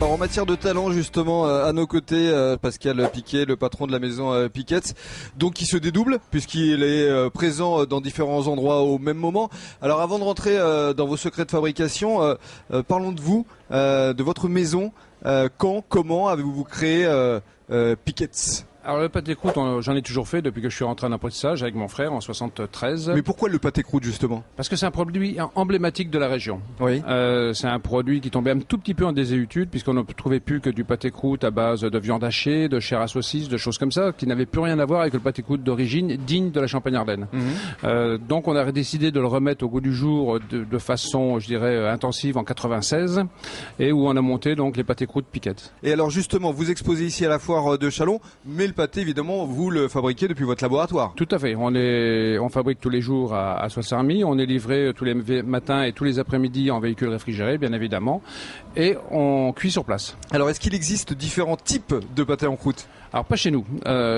Alors en matière de talent justement, à nos côtés, Pascal Piquet, le patron de la maison Piquet's, donc qui se dédouble puisqu'il est présent dans différents endroits au même moment. Alors avant de rentrer dans vos secrets de fabrication, parlons de vous, de votre maison. Quand, comment avez-vous créé Piquet's ? Alors le pâté croûte, j'en ai toujours fait depuis que je suis rentré en apprentissage avec mon frère en 73. Mais pourquoi le pâté croûte justement ? Parce que c'est un produit emblématique de la région. Oui. C'est un produit qui tombait un tout petit peu en désuétude puisqu'on ne trouvait plus que du pâté croûte à base de viande hachée, de chair à saucisse, de choses comme ça, qui n'avaient plus rien à voir avec le pâté croûte d'origine digne de la Champagne-Ardenne. Donc on a décidé de le remettre au goût du jour de façon, je dirais, intensive en 96 et où on a monté donc les pâtés croûtes Piquet's. Et alors justement, vous exposez ici à la foire de Châlons, mais le pâté, évidemment, vous le fabriquez depuis votre laboratoire. Tout à fait. On fabrique tous les jours à Soissarmy. On est livré tous les matins et tous les après-midi en véhicule réfrigéré, bien évidemment. Et on cuit sur place. Alors, est-ce qu'il existe différents types de pâté en croûte ? Alors, pas chez nous.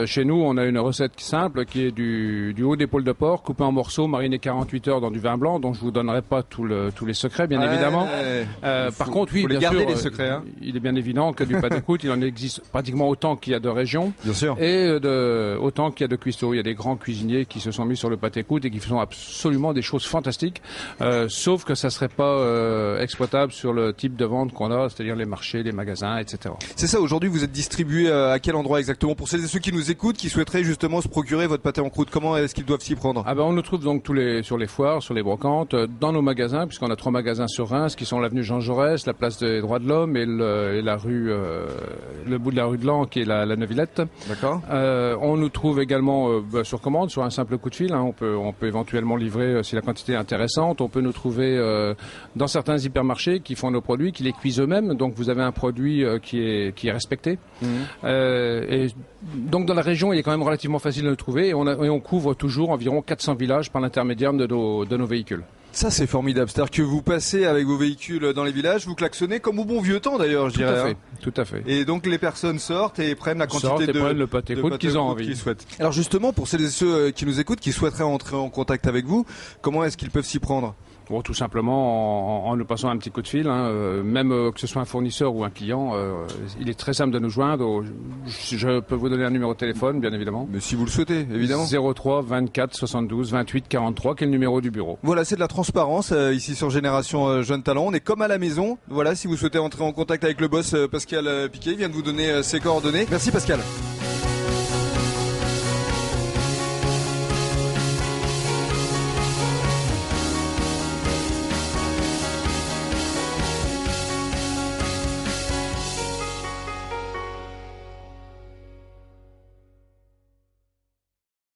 Chez nous, on a une recette simple qui est du haut d'épaule de porc, coupé en morceaux, mariné 48 heures dans du vin blanc, dont je vous donnerai pas tous les secrets, bien évidemment. Par contre, oui, bien sûr, les secrets, hein. Il est bien évident que du pâté croûte, il en existe pratiquement autant qu'il y a de régions. Bien sûr. Et autant qu'il y a de cuistots. Il y a des grands cuisiniers qui se sont mis sur le pâté croûte et qui font absolument des choses fantastiques, sauf que ça serait pas exploitable sur le type de vente qu'on a, c'est-à-dire les marchés, les magasins, etc. C'est ça, aujourd'hui vous êtes distribué à quel endroit exactement ? Pour celles et ceux qui nous écoutent, qui souhaiteraient justement se procurer votre pâté en croûte, comment est-ce qu'ils doivent s'y prendre ? On nous trouve donc sur les foires, sur les brocantes, dans nos magasins, puisqu'on a 3 magasins sur Reims, qui sont l'avenue Jean Jaurès, la place des Droits de l'Homme et la rue, le bout de la rue de Lan, qui est la Neuvillette. D'accord. On nous trouve également sur commande, sur un simple coup de fil. On peut éventuellement livrer si la quantité est intéressante. On peut nous trouver dans certains hypermarchés qui font nos produits, qui les cuisent eux-mêmes. Donc vous avez un produit qui est respecté. Et donc dans la région, il est quand même relativement facile de le trouver. Et on couvre toujours environ 400 villages par l'intermédiaire de nos véhicules. Ça c'est formidable, c'est-à-dire que vous passez avec vos véhicules dans les villages, vous klaxonnez comme au bon vieux temps d'ailleurs, je dirais. Tout à fait. Et donc les personnes sortent et prennent la quantité de le pâté croûte qu'ils ont envie. Qu'ils souhaitent. Alors justement, pour celles et ceux qui nous écoutent, qui souhaiteraient entrer en contact avec vous, comment est-ce qu'ils peuvent s'y prendre ? Bon, tout simplement en nous passant un petit coup de fil, même que ce soit un fournisseur ou un client, il est très simple de nous joindre. Je peux vous donner un numéro de téléphone, bien évidemment. Mais si vous le souhaitez, évidemment. 03 24 72 28 43, qui est le numéro du bureau. Voilà, c'est de la transparence ici sur Génération Jeunes Talents. On est comme à la maison. Voilà, si vous souhaitez entrer en contact avec le boss Pascal Piquet, il vient de vous donner ses coordonnées. Merci Pascal.